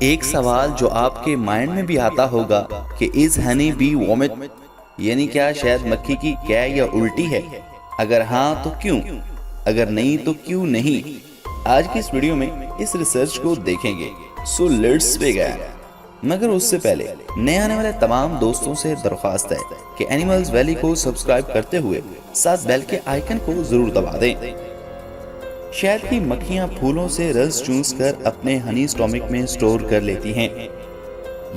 एक सवाल जो आपके माइंड में भी आता होगा कि इज हनी बी वॉमिट, यानी क्या शहद मक्खी की कैं या उल्टी है? अगर हाँ तो क्यों? अगर नहीं तो क्यों नहीं? आज की इस वीडियो में इस रिसर्च को देखेंगे। So let's begin. मगर उससे पहले नए आने वाले तमाम दोस्तों से दरख्वास्त है कि एनिमल्स वैली को सब्सक्राइब करते हुए साथ बेल के आइकन को जरूर दबा दें। शहद की मक्खियां फूलों से रस चूस कर अपने हनी स्टोमिक में स्टोर कर लेती हैं।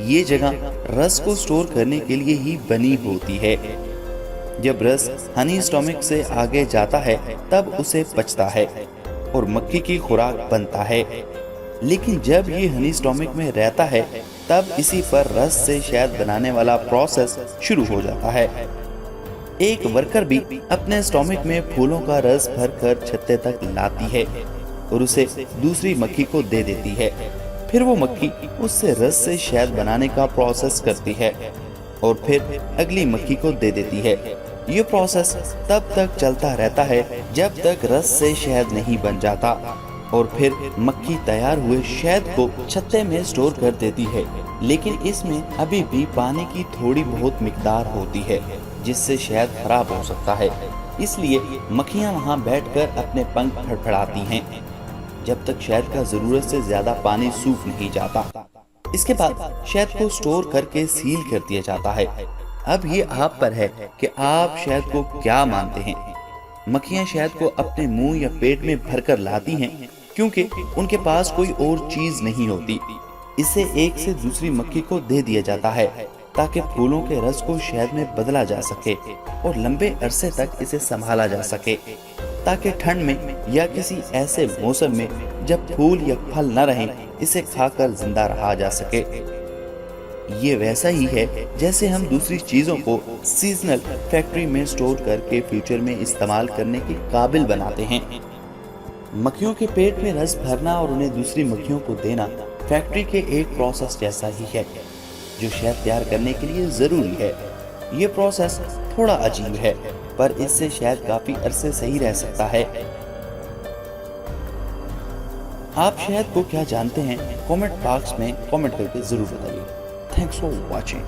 ये जगह रस को स्टोर करने के लिए ही बनी होती है। जब रस हनी स्टोमिक से आगे जाता है तब उसे पचता है और मक्खी की खुराक बनता है। लेकिन जब ये हनी स्टोमिक में रहता है तब इसी पर रस से शहद बनाने वाला प्रोसेस शुरू हो जाता है। एक वर्कर भी अपने स्टोमिक में फूलों का रस भरकर छत्ते तक लाती है और उसे दूसरी मक्खी को दे देती है। फिर वो मक्खी उससे रस से शहद बनाने का प्रोसेस करती है और फिर अगली मक्खी को दे देती है। ये प्रोसेस तब तक चलता रहता है जब तक रस से शहद नहीं बन जाता और फिर मक्खी तैयार हुए शहद को छत्ते में स्टोर कर देती है। लेकिन इसमें अभी भी पानी की थोड़ी बहुत मिकदार होती है जिससे शहद खराब हो सकता है। इसलिए मक्खियां वहां बैठकर अपने पंख फड़फड़ाती हैं जब तक शहद का जरूरत से ज्यादा पानी सूख नहीं जाता। इसके बाद शहद को स्टोर करके सील कर दिया जाता है। अब ये आप पर है कि आप शहद को क्या मानते हैं। मक्खियां शहद को अपने मुंह या पेट में भरकर लाती हैं क्योंकि उनके पास कोई और चीज नहीं होती। इसे एक से दूसरी मक्खी को दे दिया जाता है ताकि फूलों के रस को शहद में बदला जा सके और लंबे अरसे तक इसे संभाला जा सके, ताकि ठंड में या किसी ऐसे मौसम में जब फूल या फल न रहें इसे खाकर जिंदा रहा जा सके। ये वैसा ही है जैसे हम दूसरी चीजों को सीजनल फैक्ट्री में स्टोर करके फ्यूचर में इस्तेमाल करने के काबिल बनाते हैं। मक्खियों के पेट में रस भरना और उन्हें दूसरी मक्खियों को देना फैक्ट्री के एक प्रोसेस जैसा ही है जो शहद तैयार करने के लिए जरूरी है। ये प्रोसेस थोड़ा अजीब है पर इससे शहद काफी अरसे सही रह सकता है। आप शहद को क्या जानते हैं? कमेंट बॉक्स में कमेंट करके जरूर बताइए। Thanks for watching.